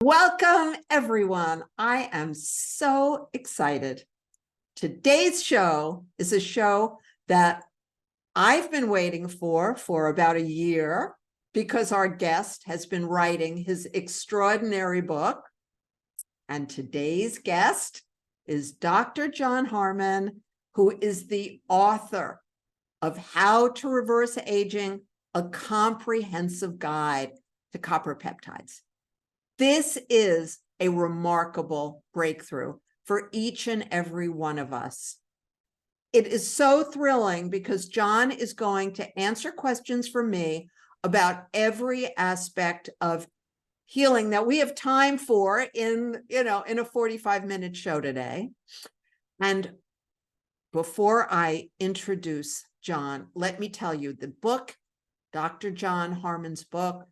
Welcome, everyone. I am so excited. Today's show is a show that I've been waiting for about a year because our guest has been writing his extraordinary book. And today's guest is Dr. Jon Harmon, who is the author of How to Reverse Aging, a comprehensive guide to copper peptides. This is a remarkable breakthrough for each and every one of us. It is so thrilling because Jon is going to answer questions for me about every aspect of healing that we have time for in a 45-minute show today. And before I introduce Jon, let me tell you, the book, Dr. Jon Harmon's book,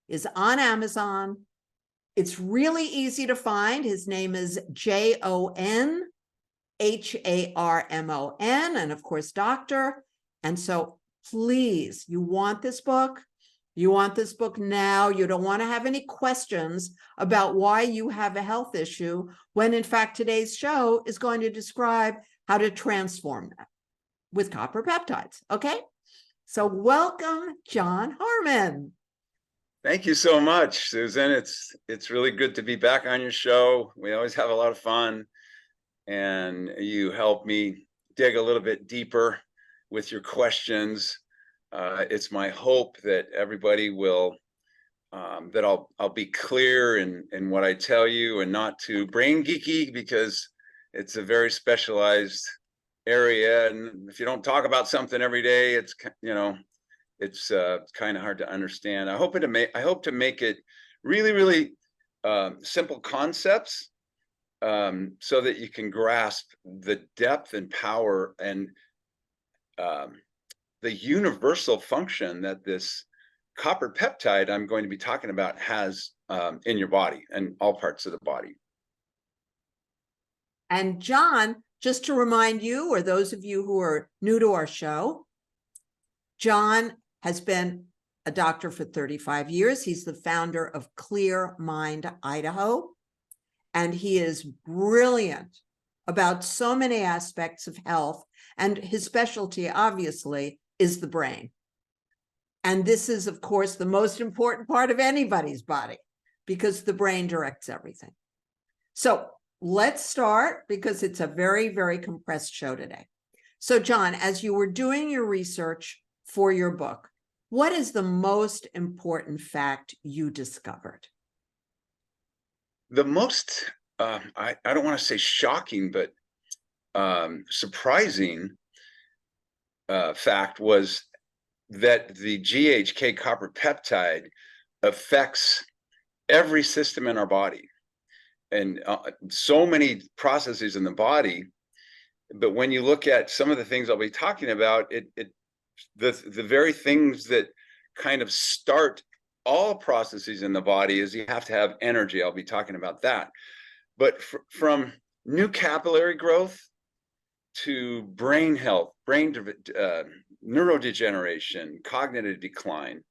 is on Amazon. It's really easy to find. His name is Jon Harmon, and of course, doctor. And so please, you want this book? You want this book now. You don't want to have any questions about why you have a health issue, when in fact, today's show is going to describe how to transform that with copper peptides. Okay? So welcome, Jon Harmon. Thank you so much, Susan. It's really good to be back on your show. We always have a lot of fun, and you help me dig a little bit deeper with your questions. It's my hope that everybody will, that I'll be clear in what I tell you and not too brain geeky, because it's a very specialized area, and if you don't talk about something every day, it's kind of hard to understand. I hope to make it really simple concepts, so that you can grasp the depth and power and the universal function that this copper peptide I'm going to be talking about has in your body and all parts of the body. And Jon, just to remind you, or those of you who are new to our show, Jon has been a doctor for 35 years. He's the founder of Clear Mind, Idaho, and he is brilliant about so many aspects of health. And his specialty, obviously, is the brain. And this is, of course, the most important part of anybody's body, because the brain directs everything. So let's start, because it's a very compressed show today. So Jon, as you were doing your research for your book, what is the most important fact you discovered? The most, I don't want to say shocking, but surprising fact was that the GHK copper peptide affects every system in our body, and so many processes in the body. But when you look at some of the things I'll be talking about, the very things that kind of start all processes in the body is you have to have energy. I'll be talking about that. But from new capillary growth to brain health, neurodegeneration, cognitive decline,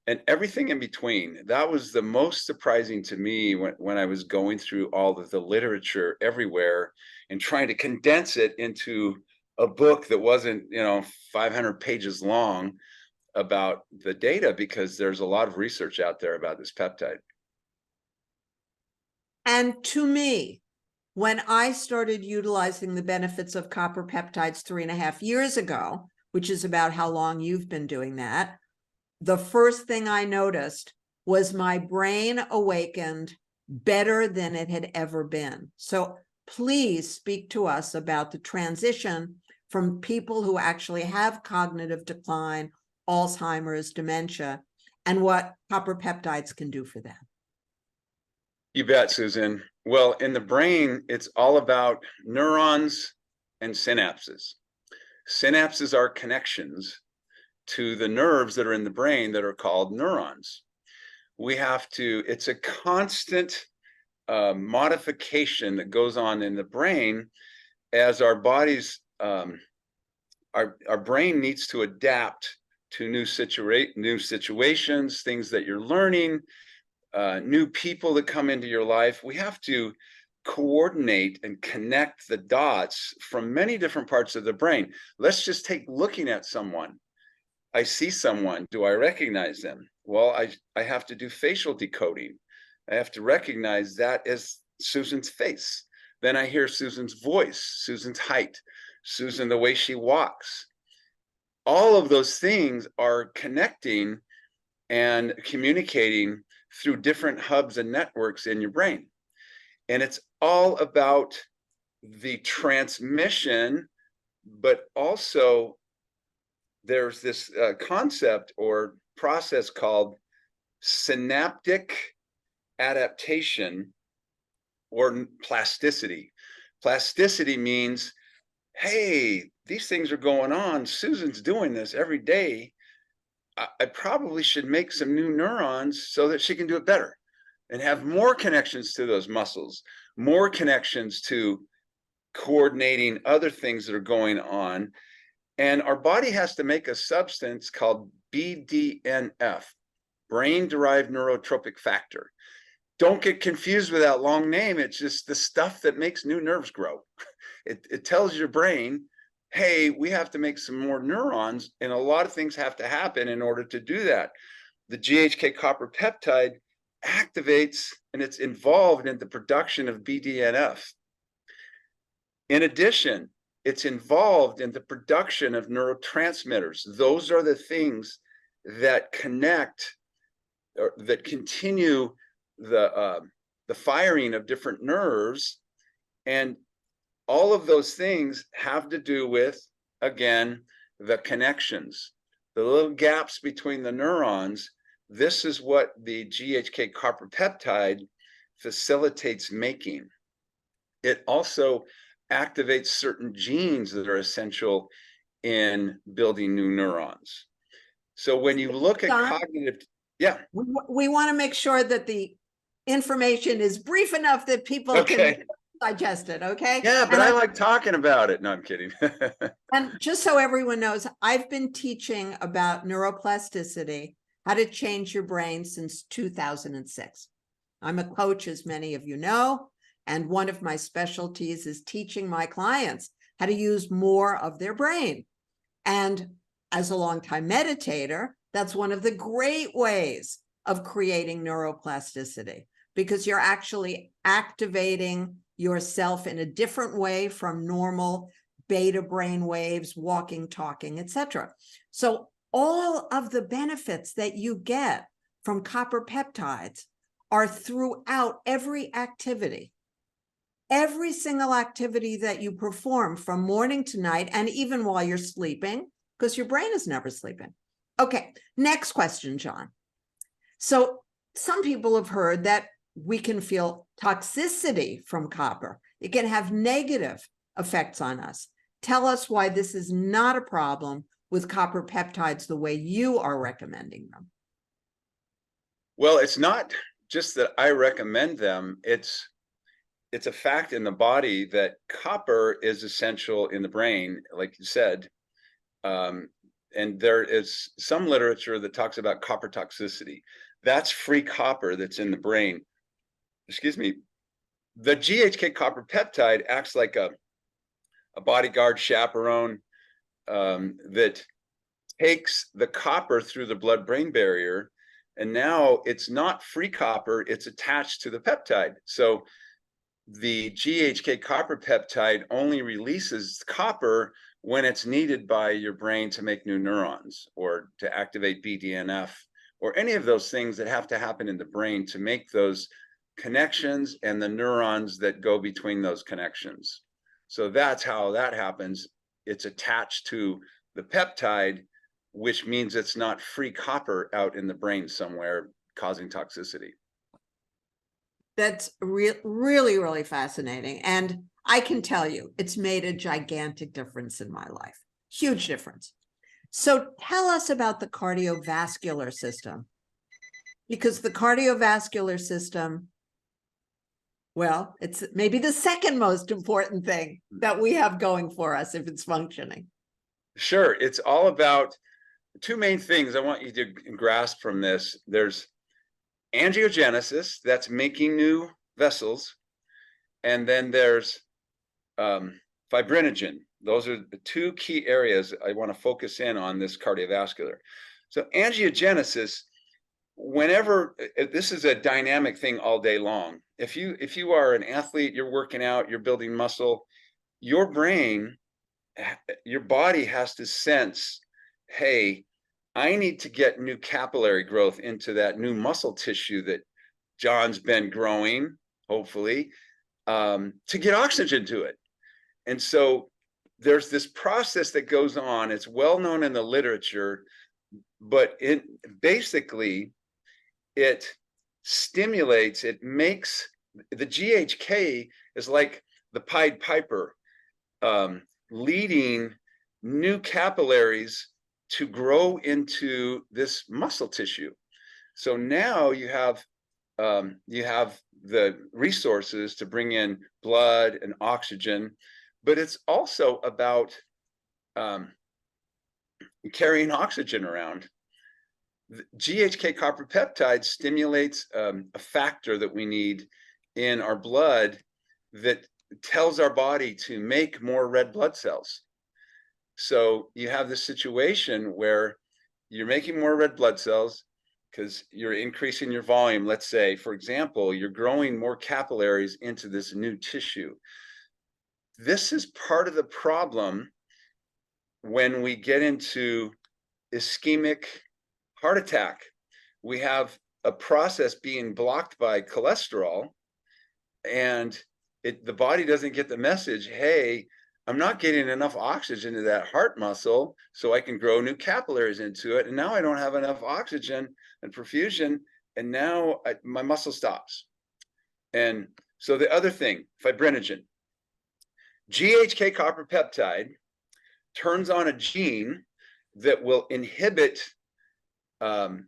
and everything in between, that was the most surprising to me when I was going through all of the literature everywhere and trying to condense it into a book that wasn't 500 pages long about the data, because there's a lot of research out there about this peptide. And to me, when I started utilizing the benefits of copper peptides 3.5 years ago, which is about how long you've been doing that, the first thing I noticed was my brain awakened better than it had ever been. So please speak to us about the transition from people who actually have cognitive decline, Alzheimer's, dementia, and what copper peptides can do for them. You bet, Susan. Well, in the brain, it's all about neurons and synapses. Synapses are connections to the nerves that are in the brain that are called neurons. It's a constant modification that goes on in the brain as our bodies, our brain needs to adapt to new situations, things that you're learning, new people that come into your life. We have to coordinate and connect the dots from many different parts of the brain. Let's just take looking at someone. I see someone. Do I recognize them? Well, I have to do facial decoding. I have to recognize that as Susan's face. Then I hear Susan's voice, Susan's height, Susan, the way she walks. All of those things are connecting and communicating through different hubs and networks in your brain. And it's all about the transmission, but also there's this concept or process called synaptic adaptation or plasticity. Plasticity means, hey, these things are going on. Susan's doing this every day. I probably should make some new neurons so that she can do it better and have more connections to those muscles, more connections to coordinating other things that are going on. And our body has to make a substance called BDNF, brain-derived neurotrophic factor. Don't get confused with that long name. It's just the stuff that makes new nerves grow. It tells your brain, hey, we have to make some more neurons, and a lot of things have to happen in order to do that. The GHK copper peptide activates, and it's involved in the production of BDNF. In addition, it's involved in the production of neurotransmitters. Those are the things that connect or that continue the firing of different nerves. And all of those things have to do with, again, the connections, the little gaps between the neurons. This is what the GHK copper peptide facilitates making. It also activates certain genes that are essential in building new neurons. So when you look at cognitive, we want to make sure that the information is brief enough that people can digest it. Okay. Yeah, but I like talking about it. No, I'm kidding. And just so everyone knows, I've been teaching about neuroplasticity, how to change your brain, since 2006. I'm a coach, as many of you know. And one of my specialties is teaching my clients how to use more of their brain. And as a longtime meditator, that's one of the great ways of creating neuroplasticity, because you're actually activating yourself in a different way from normal beta brain waves, walking, talking, etc. So all of the benefits that you get from copper peptides are throughout every activity. Every single activity that you perform from morning to night, and even while you're sleeping, because your brain is never sleeping. Okay, next question, Jon. So some people have heard that we can feel toxicity from copper. It can have negative effects on us. Tell us why this is not a problem with copper peptides the way you are recommending them. Well, it's not just that I recommend them. It's a fact in the body that copper is essential in the brain, like you said. And there is some literature that talks about copper toxicity. That's free copper that's in the brain. Excuse me. The GHK copper peptide acts like a bodyguard chaperone that takes the copper through the blood-brain barrier. And now it's not free copper, it's attached to the peptide. So the GHK copper peptide only releases copper when it's needed by your brain to make new neurons or to activate BDNF or any of those things that have to happen in the brain to make those connections and the neurons that go between those connections. So that's how that happens. It's attached to the peptide, which means it's not free copper out in the brain somewhere causing toxicity. That's really, really fascinating. And I can tell you, it's made a gigantic difference in my life. Huge difference. So tell us about the cardiovascular system, because the cardiovascular system, well, it's maybe the second most important thing that we have going for us if it's functioning. Sure. It's all about two main things I want you to grasp from this. There's angiogenesis, that's making new vessels. And then there's fibrinogen. Those are the two key areas I want to focus in on this cardiovascular. So angiogenesis, whenever, this is a dynamic thing all day long. If you are an athlete, you're working out, you're building muscle, your brain, your body has to sense, hey, I need to get new capillary growth into that new muscle tissue that Jon's been growing, hopefully, to get oxygen to it. And so there's this process that goes on. It's well known in the literature, but basically it stimulates, it makes, the GHK is like the Pied Piper, leading new capillaries to grow into this muscle tissue. So now you have the resources to bring in blood and oxygen, but it's also about carrying oxygen around. The GHK copper peptide stimulates a factor that we need in our blood that tells our body to make more red blood cells. So you have this situation where you're making more red blood cells because you're increasing your volume. Let's say, for example, you're growing more capillaries into this new tissue. This is part of the problem when we get into ischemic heart attack. We have a process being blocked by cholesterol, and the body doesn't get the message, hey, I'm not getting enough oxygen to that heart muscle so I can grow new capillaries into it. And now I don't have enough oxygen and perfusion, and now my muscle stops. And so the other thing, fibrinogen. GHK copper peptide turns on a gene that will inhibit fibrinogen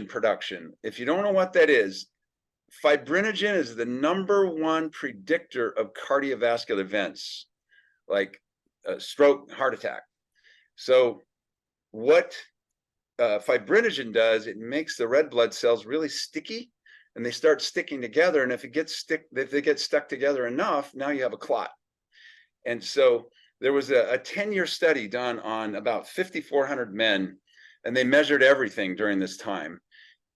production. If you don't know what that is, fibrinogen is the #1 predictor of cardiovascular events, like stroke, heart attack. So what fibrinogen does, it makes the red blood cells really sticky, and they start sticking together. And if they get stuck together enough, now you have a clot. And so there was a 10-year study done on about 5,400 men, and they measured everything during this time.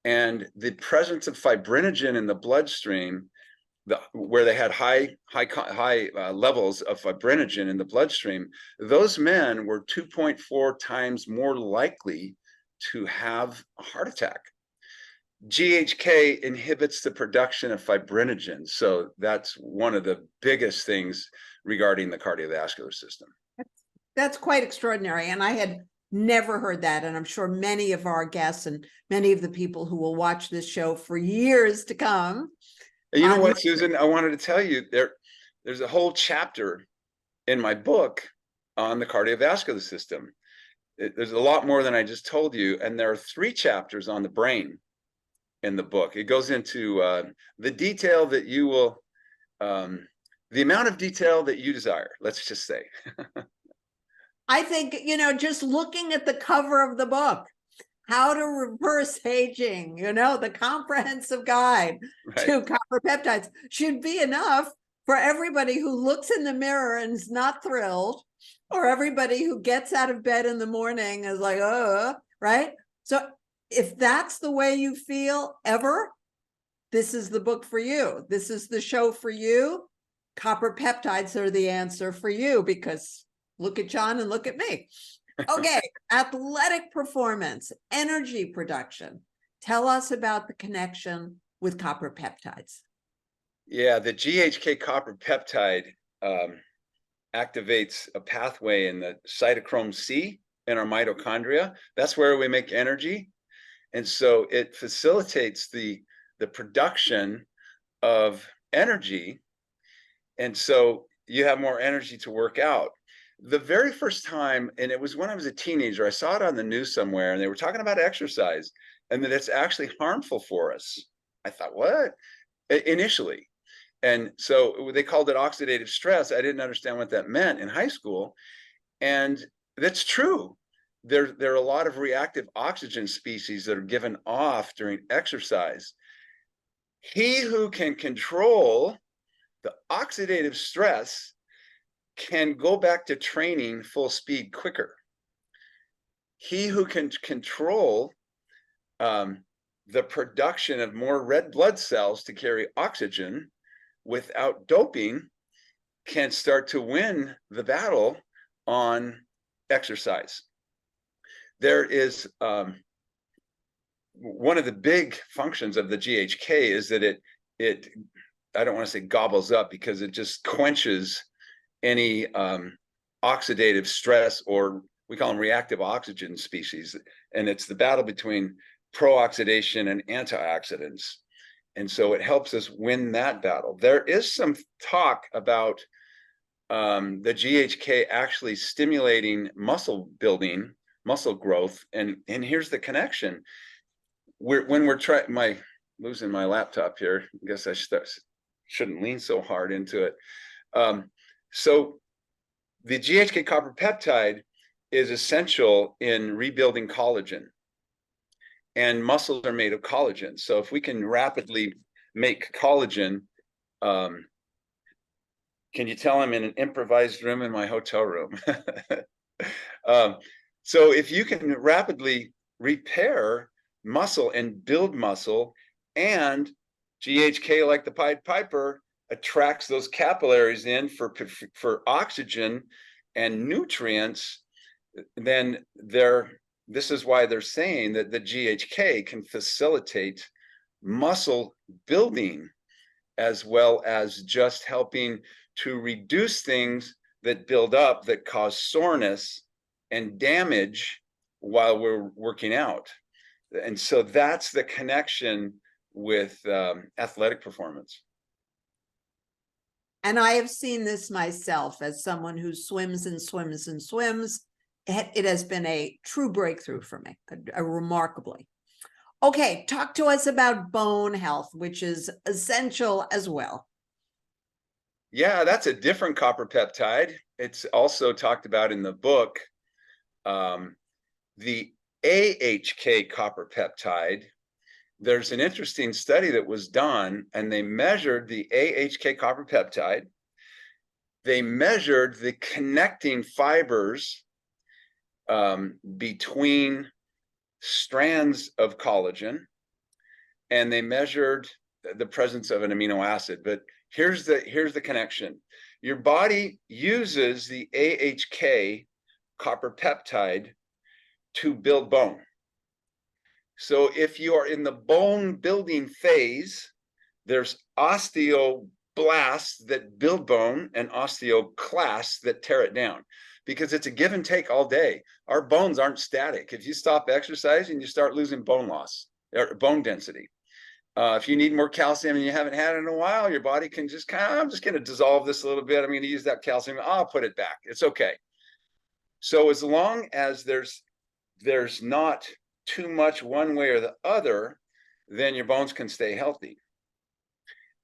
And the presence of fibrinogen in the bloodstream, where they had high levels of fibrinogen in the bloodstream, those men were 2.4 times more likely to have a heart attack. GHK inhibits the production of fibrinogen. So that's one of the biggest things regarding the cardiovascular system. That's quite extraordinary. And I had never heard that. And I'm sure many of our guests and many of the people who will watch this show for years to come. And you know what, Susan, I wanted to tell you, there's a whole chapter in my book on the cardiovascular system. There's a lot more than I just told you. And there are 3 chapters on the brain in the book. It goes into the detail that you will, the amount of detail that you desire, let's just say. I think, just looking at the cover of the book, How to Reverse Aging, the comprehensive guide to copper peptides should be enough for everybody who looks in the mirror and is not thrilled, or everybody who gets out of bed in the morning is like, right? So if that's the way you feel ever, this is the book for you. This is the show for you. Copper peptides are the answer for you, because look at Jon and look at me. Okay, athletic performance, energy production. Tell us about the connection with copper peptides. Yeah, the GHK copper peptide activates a pathway in the cytochrome C in our mitochondria. That's where we make energy. And so it facilitates the production of energy. And so you have more energy to work out. The very first time, and it was when I was a teenager, I saw it on the news somewhere, and they were talking about exercise and that it's actually harmful for us. I thought, what? Initially. And so they called it oxidative stress. I didn't understand what that meant in high school. And that's true. there are a lot of reactive oxygen species that are given off during exercise. He who can control the oxidative stress can go back to training full speed quicker. He who can control the production of more red blood cells to carry oxygen without doping can start to win the battle on exercise. There is one of the big functions of the GHK is that it I don't want to say gobbles up, because it just quenches any oxidative stress, or we call them reactive oxygen species. And it's the battle between pro-oxidation and antioxidants. And so it helps us win that battle. There is some talk about the GHK actually stimulating muscle building, muscle growth. And here's the connection. When we're trying, losing my laptop here, I guess I shouldn't lean so hard into it. So the GHK copper peptide is essential in rebuilding collagen, and muscles are made of collagen. So if we can rapidly make collagen, can you tell I'm in an improvised room in my hotel room? So if you can rapidly repair muscle and build muscle, and GHK, like the Pied Piper, attracts those capillaries in for oxygen and nutrients, then this is why they're saying that the GHK can facilitate muscle building, as well as just helping to reduce things that build up that cause soreness and damage while we're working out. And so that's the connection with athletic performance. And I have seen this myself as someone who swims and swims and swims. It has been a true breakthrough for me, remarkably. Okay, talk to us about bone health, which is essential as well. Yeah, that's a different copper peptide. It's also talked about in the book. The AHK copper peptide, there's an interesting study that was done, and they measured the AHK copper peptide. They measured the connecting fibers between strands of collagen, and they measured the presence of an amino acid. But here's the connection. Your body uses the AHK copper peptide to build bone. So if you are in the bone building phase, there's osteoblasts that build bone and osteoclasts that tear it down, because it's a give and take all day. Our bones aren't static. If you stop exercising, you start losing bone loss or bone density. If you need more calcium and you haven't had it in a while, your body can just I'm just going to dissolve this a little bit. I'm going to use that calcium. I'll put it back. It's okay. So as long as there's not too much one way or the other, then your bones can stay healthy.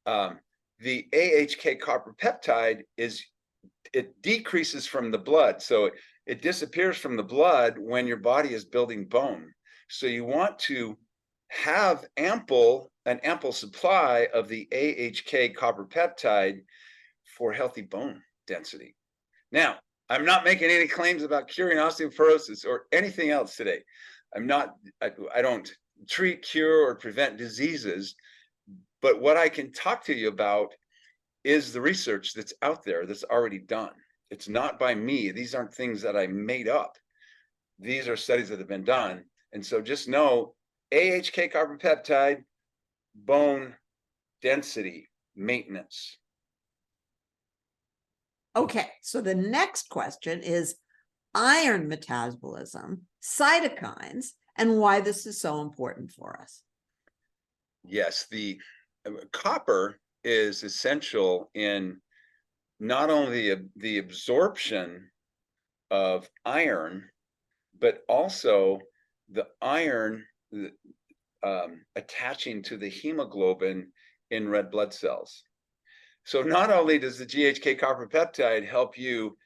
The AHK copper peptide it decreases from the blood. So it disappears from the blood when your body is building bone. So you want to have an ample supply of the AHK copper peptide for healthy bone density. Now, I'm not making any claims about curing osteoporosis or anything else today. I don't treat, cure, or prevent diseases, but what I can talk to you about is the research that's out there that's already done. It's not by me. These aren't things that I made up. These are studies that have been done. And so just know AHK copper peptide, bone density maintenance. Okay, so the next question is iron metabolism, cytokines, and why this is so important for us. Yes, the copper is essential in not only the absorption of iron, but also the iron attaching to the hemoglobin in red blood cells. So not only does the GHK copper peptide help you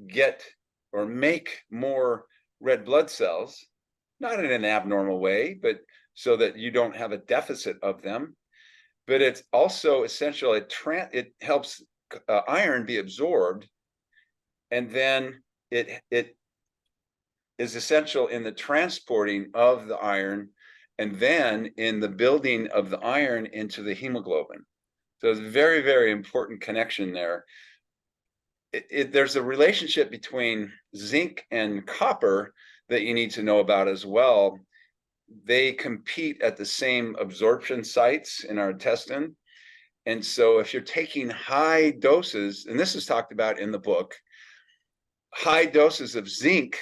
get or make more red blood cells, not in an abnormal way, but so that you don't have a deficit of them. But it's also essential. It helps iron be absorbed, and then it is essential in the transporting of the iron, and then in the building of the iron into the hemoglobin. So it's a very, very important connection there. There's a relationship between zinc and copper that you need to know about as well. They compete at the same absorption sites in our intestine. And so if you're taking high doses, and this is talked about in the book, high doses of zinc,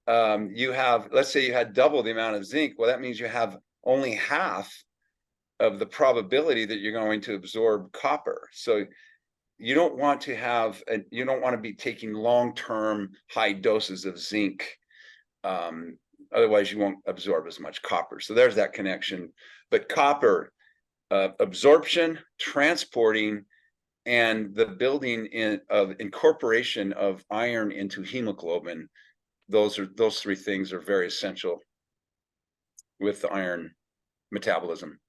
you have, let's say you had double the amount of zinc. Well, that means you have only half of the probability that you're going to absorb copper. So you don't want to be taking long-term high doses of zinc. Otherwise you won't absorb as much copper. So there's that connection. But copper, absorption, transporting, and the building of incorporation of iron into hemoglobin, those three things are very essential with the iron metabolism.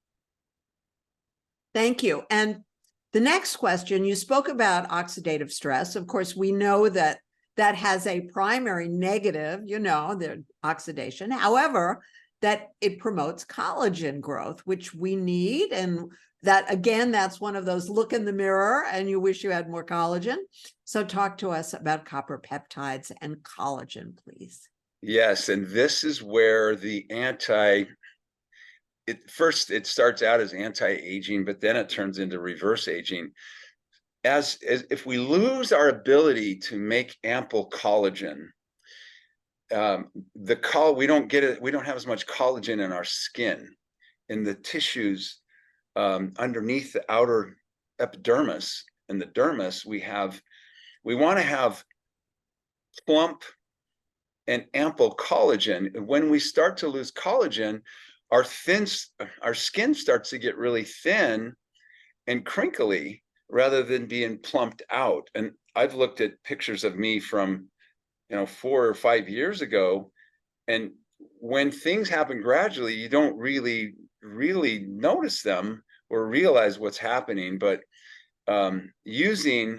Thank you. And the next question, you spoke about oxidative stress. Of course, we know that that has a primary negative, the oxidation. However, that it promotes collagen growth, which we need. And that, again, that's one of those look in the mirror and you wish you had more collagen. So talk to us about copper peptides and collagen, please. Yes, and this is where first it starts out as anti-aging, but then it turns into reverse aging. As if we lose our ability to make ample collagen, we don't have as much collagen in our skin, in the tissues underneath the outer epidermis and the dermis. We want to have plump and ample collagen. When we start to lose collagen, our skin starts to get really thin and crinkly rather than being plumped out. And I've looked at pictures of me from 4 or 5 years ago, and when things happen gradually, you don't really notice them or realize what's happening. But using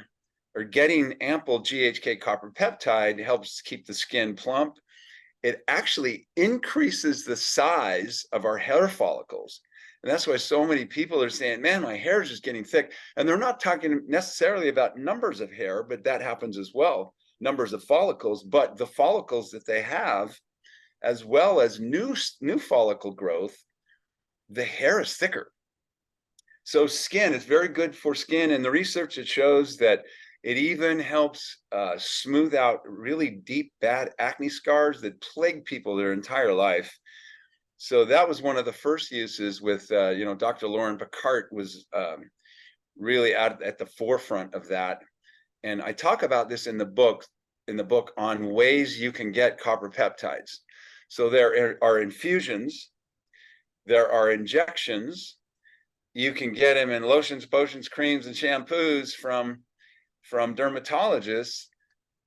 or getting ample GHK copper peptide helps keep the skin plump. It actually increases the size of our hair follicles. And that's why so many people are saying, man, my hair is just getting thick. And they're not talking necessarily about numbers of hair, but that happens as well, numbers of follicles. But the follicles that they have, as well as new follicle growth, the hair is thicker. So skin is very good for skin. And the research, it shows that it even helps smooth out really deep, bad acne scars that plague people their entire life. So that was one of the first uses with, Dr. Lauren Picard was really at the forefront of that. And I talk about this in the book on ways you can get copper peptides. So there are infusions, there are injections. You can get them in lotions, potions, creams, and shampoos from dermatologists,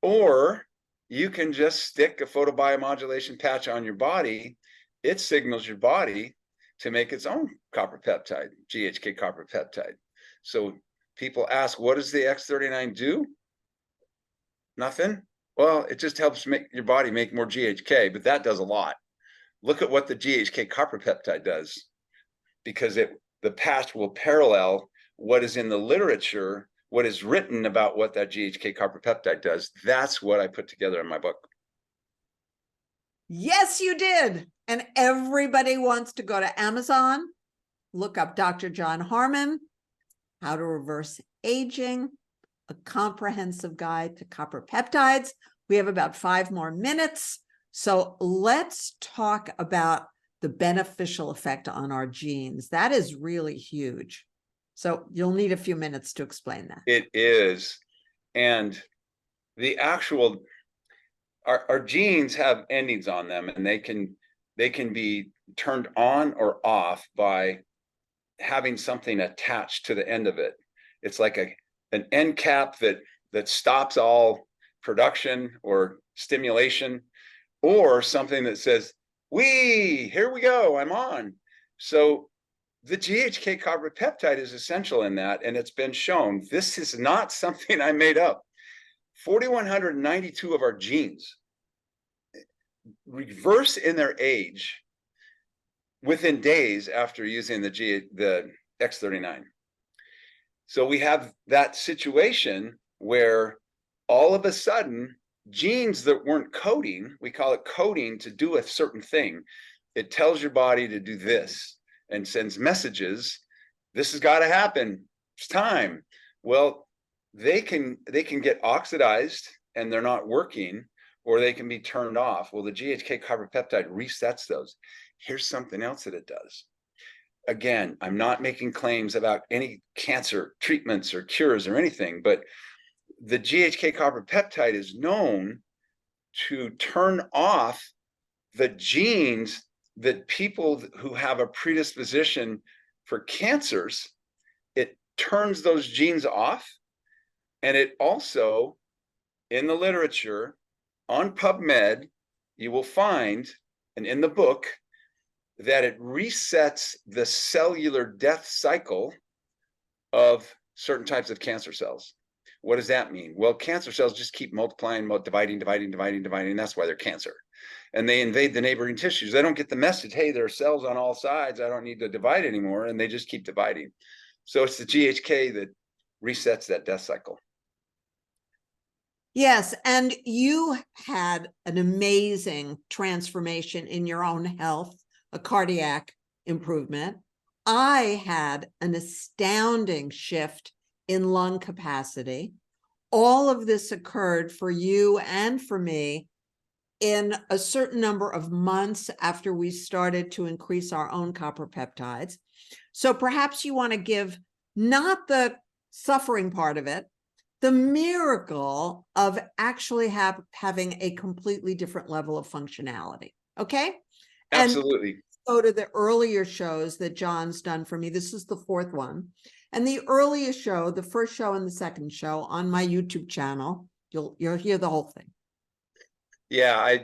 or you can just stick a photobiomodulation patch on your body. It signals your body to make its own copper peptide, GHK copper peptide. So people ask, what does the X39 do? Nothing. Well, it just helps make your body make more GHK, but that does a lot. Look at what the GHK copper peptide does, because the patch will parallel what is in the literature, what is written about what that GHK copper peptide does. That's what I put together in my book. Yes, you did. And everybody wants to go to Amazon, look up Dr. Jon Harmon, How to Reverse Aging, a comprehensive guide to copper peptides. We have about 5 more minutes. So let's talk about the beneficial effect on our genes. That is really huge. So you'll need a few minutes to explain that. It is. And the actual, our genes have endings on them, and they can be turned on or off by having something attached to the end of it. It's like an end cap that stops all production or stimulation. or something that says, here we go, I'm on. So the GHK copper peptide is essential in that, and it's been shown. This is not something I made up. 4,192 of our genes reverse in their age within days after using the X39. So we have that situation where all of a sudden genes that weren't coding, we call it coding to do a certain thing. It tells your body to do this and sends messages. This has got to happen. It's time. Well, they can get oxidized and they're not working, or they can be turned off. Well, the GHK copper peptide resets those. Here's something else that it does. Again, I'm not making claims about any cancer treatments or cures or anything, but the GHK copper peptide is known to turn off the genes that people who have a predisposition for cancers, it turns those genes off. And it also, in the literature, on PubMed, you will find, and in the book, that it resets the cellular death cycle of certain types of cancer cells. What does that mean? Well, cancer cells just keep multiplying, dividing. That's why they're cancer. And they invade the neighboring tissues. They don't get the message, hey, there are cells on all sides. I don't need to divide anymore. And they just keep dividing. So it's the GHK that resets that death cycle. Yes, and you had an amazing transformation in your own health, a cardiac improvement. I had an astounding shift in lung capacity. All of this occurred for you and for me in a certain number of months after we started to increase our own copper peptides. So perhaps you want to give not the suffering part of it, the miracle of actually having a completely different level of functionality. Okay. Absolutely. And go to the earlier shows that Jon's done for me. This is the fourth one. And the earliest show, the first show and the second show on my YouTube channel, you'll hear the whole thing. Yeah,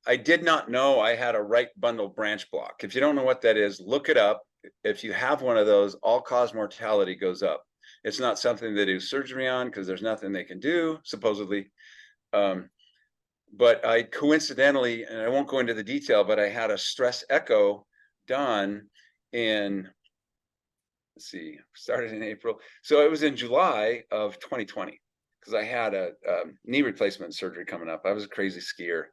I did not know I had a right bundle branch block. If you don't know what that is, look it up. If you have one of those, all-cause mortality goes up. It's not something they do surgery on because there's nothing they can do, supposedly. But I coincidentally, and I won't go into the detail, but I had a stress echo done in, let's see, started in April. So it was in July of 2020 because I had a knee replacement surgery coming up. I was a crazy skier,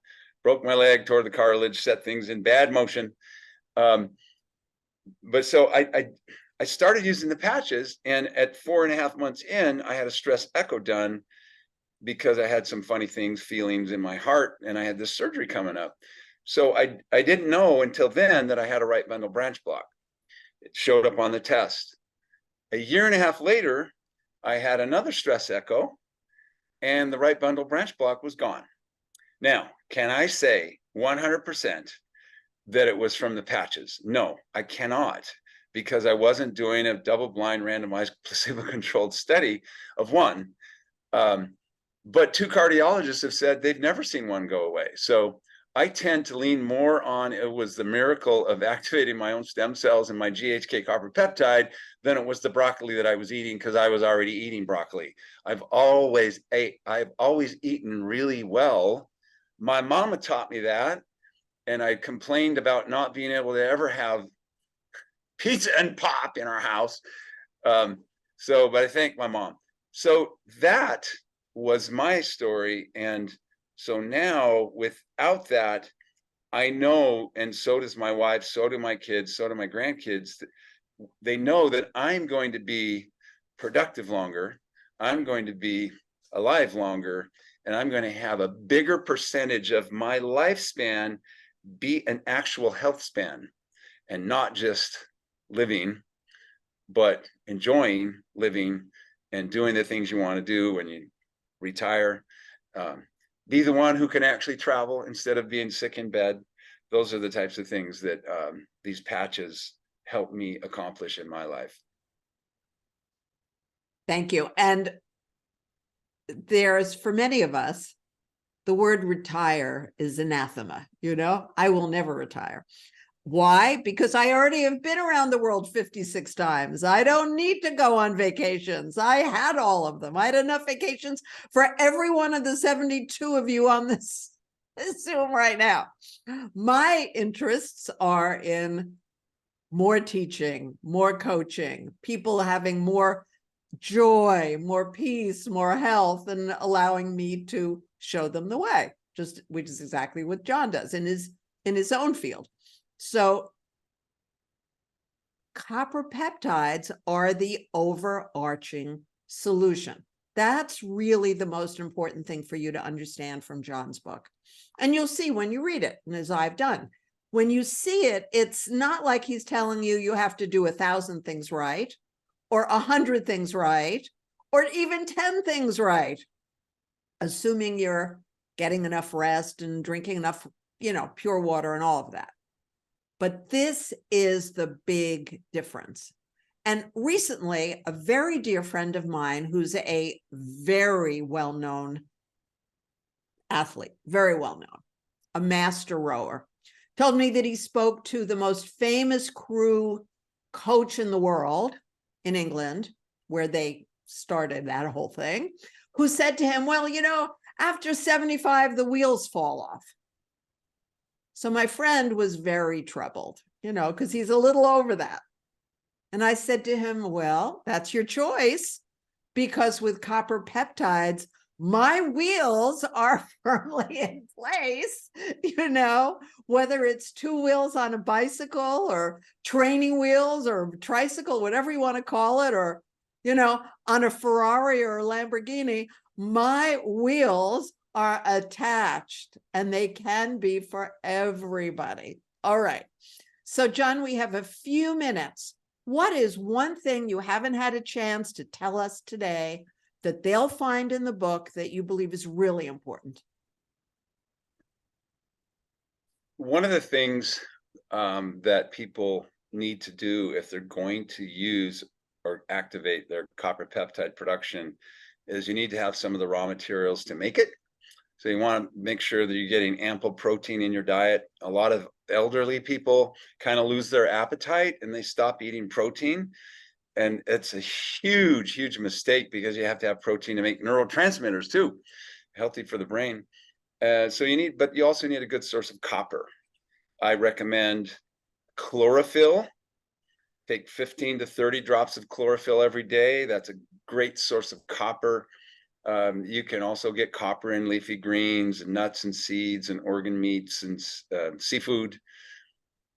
broke my leg, tore the cartilage, set things in bad motion. But so I started using the patches, and at 4.5 months in, I had a stress echo done because I had some funny feelings in my heart, and I had this surgery coming up. So I didn't know until then that I had a right bundle branch block. It showed up on the test. 1.5 years later, I had another stress echo, and the right bundle branch block was gone. Now, can I say 100% that it was from the patches? No, I cannot, because I wasn't doing a double-blind randomized placebo-controlled study of one. But 2 cardiologists have said they've never seen one go away. So I tend to lean more on it was the miracle of activating my own stem cells and my GHK copper peptide than it was the broccoli that I was eating, because I was already eating broccoli. I've always eaten really well. My mama taught me that, and I complained about not being able to ever have pizza and pop in our house. But I thank my mom. So that was my story. And so now without that, I know, and so does my wife, so do my kids, so do my grandkids, they know that I'm going to be productive longer. I'm going to be alive longer, and I'm going to have a bigger percentage of my lifespan be an actual health span, and not just living, but enjoying living and doing the things you want to do when you retire. Be the one who can actually travel instead of being sick in bed. Those are the types of things that these patches help me accomplish in my life. Thank you. And there's, for many of us, the word retire is anathema. I will never retire. Why? Because I already have been around the world 56 times. I don't need to go on vacations. I had all of them. I had enough vacations for every one of the 72 of you on this Zoom right now. My interests are in more teaching, more coaching, people having more joy, more peace, more health, and allowing me to show them the way, which is exactly what Jon does in his own field. So copper peptides are the overarching solution. That's really the most important thing for you to understand from Jon's book. And you'll see when you read it, and as I've done, when you see it, it's not like he's telling you you have to do 1,000 things right, or 100 things right, or even 10 things right, assuming you're getting enough rest and drinking enough, pure water and all of that. But this is the big difference. And recently, a very dear friend of mine, who's a very well-known athlete, very well-known, a master rower, told me that he spoke to the most famous crew coach in the world in England, where they started that whole thing, who said to him, well, after 75, the wheels fall off. So my friend was very troubled, because he's a little over that. And I said to him, well, that's your choice, because with copper peptides, my wheels are firmly in place, whether it's 2 wheels on a bicycle or training wheels or tricycle, whatever you want to call it, or, on a Ferrari or a Lamborghini, my wheels are attached, and they can be for everybody. All right. So, Jon, we have a few minutes. What is one thing you haven't had a chance to tell us today that they'll find in the book that you believe is really important? One of the things that people need to do if they're going to use or activate their copper peptide production is you need to have some of the raw materials to make it. So you want to make sure that you're getting ample protein in your diet. A lot of elderly people kind of lose their appetite and they stop eating protein. And it's a huge, huge mistake, because you have to have protein to make neurotransmitters too, healthy for the brain. But you also need a good source of copper. I recommend chlorophyll. Take 15 to 30 drops of chlorophyll every day. That's a great source of copper. You can also get copper in leafy greens and nuts and seeds and organ meats and seafood.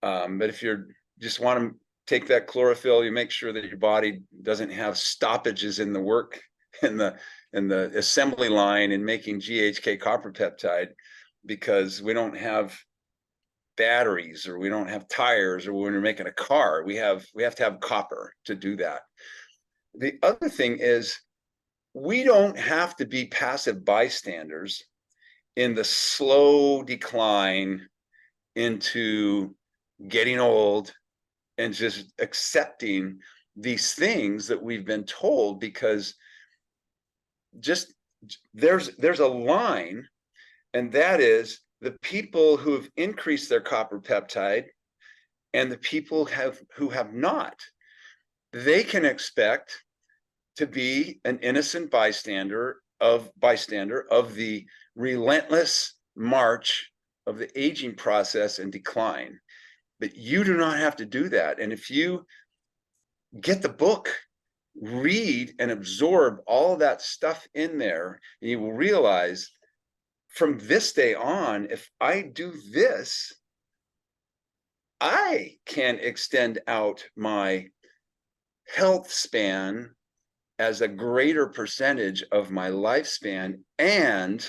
But if you just want to take that chlorophyll, you make sure that your body doesn't have stoppages in the work in the assembly line in making GHK copper peptide, because we don't have batteries, or we don't have tires, or when we're making a car, we have to have copper to do that. The other thing is, we don't have to be passive bystanders in the slow decline into getting old and just accepting these things that we've been told, because there's a line, and that is the people who have increased their copper peptide and the people who have not. They can expect to be an innocent bystander of the relentless march of the aging process and decline. But you do not have to do that. And if you get the book, read and absorb all that stuff in there, and you will realize from this day on, if I do this, I can extend out my health span as a greater percentage of my lifespan, and,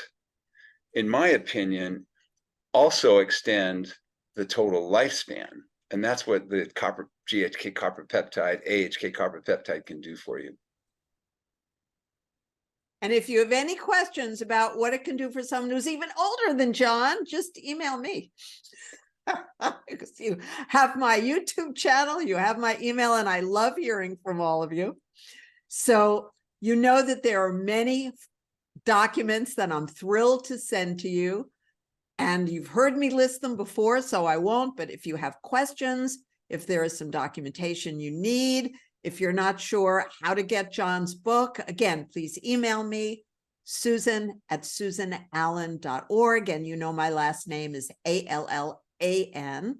in my opinion, also extend the total lifespan. And that's what the GHK copper peptide, AHK copper peptide can do for you. And if you have any questions about what it can do for someone who's even older than Jon, just email me. Because you have my YouTube channel, you have my email, and I love hearing from all of you. So you know that there are many documents that I'm thrilled to send to you. And you've heard me list them before, so I won't. But if you have questions, if there is some documentation you need, if you're not sure how to get Jon's book, again, please email me, susan@susanallan.org. And you know my last name is Allan.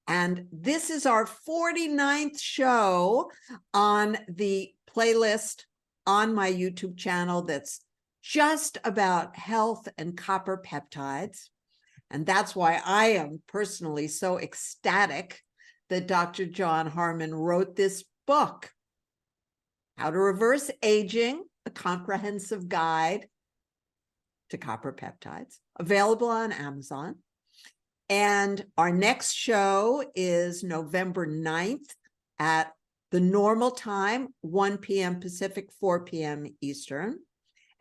And this is our 49th show on the playlist on my YouTube channel that's just about health and copper peptides. And that's why I am personally so ecstatic that Dr. Jon Harmon wrote this book, How to Reverse Aging, a Comprehensive Guide to Copper Peptides, available on Amazon. And our next show is November 9th at the normal time, 1 p.m. Pacific, 4 p.m. Eastern.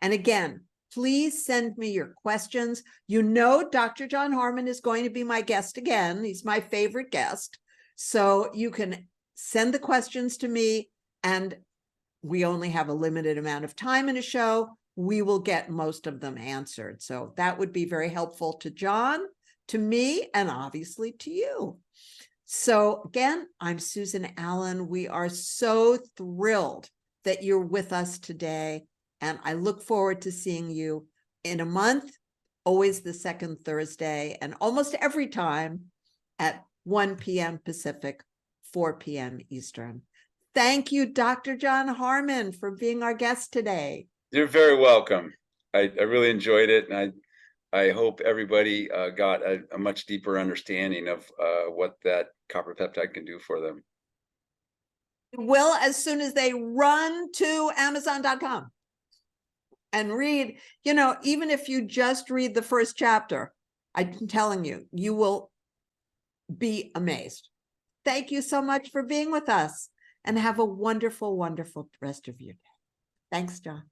And again, please send me your questions. You know, Dr. Jon Harmon is going to be my guest again. He's my favorite guest. So you can send the questions to me, and we only have a limited amount of time in a show. We will get most of them answered. So that would be very helpful to Jon, to me, and obviously to you. So again, I'm Susan Allan. We are so thrilled that you're with us today. And I look forward to seeing you in a month, always the second Thursday, and almost every time at 1 p.m. Pacific, 4 p.m. Eastern. Thank you, Dr. Jon Harmon, for being our guest today. You're very welcome. I really enjoyed it, and I hope everybody got a much deeper understanding of what that copper peptide can do for them. Will, as soon as they run to Amazon.com and read, you know, even if you just read the first chapter, I'm telling you, you will be amazed. Thank you so much for being with us, and have a wonderful, wonderful rest of your day. Thanks, Jon.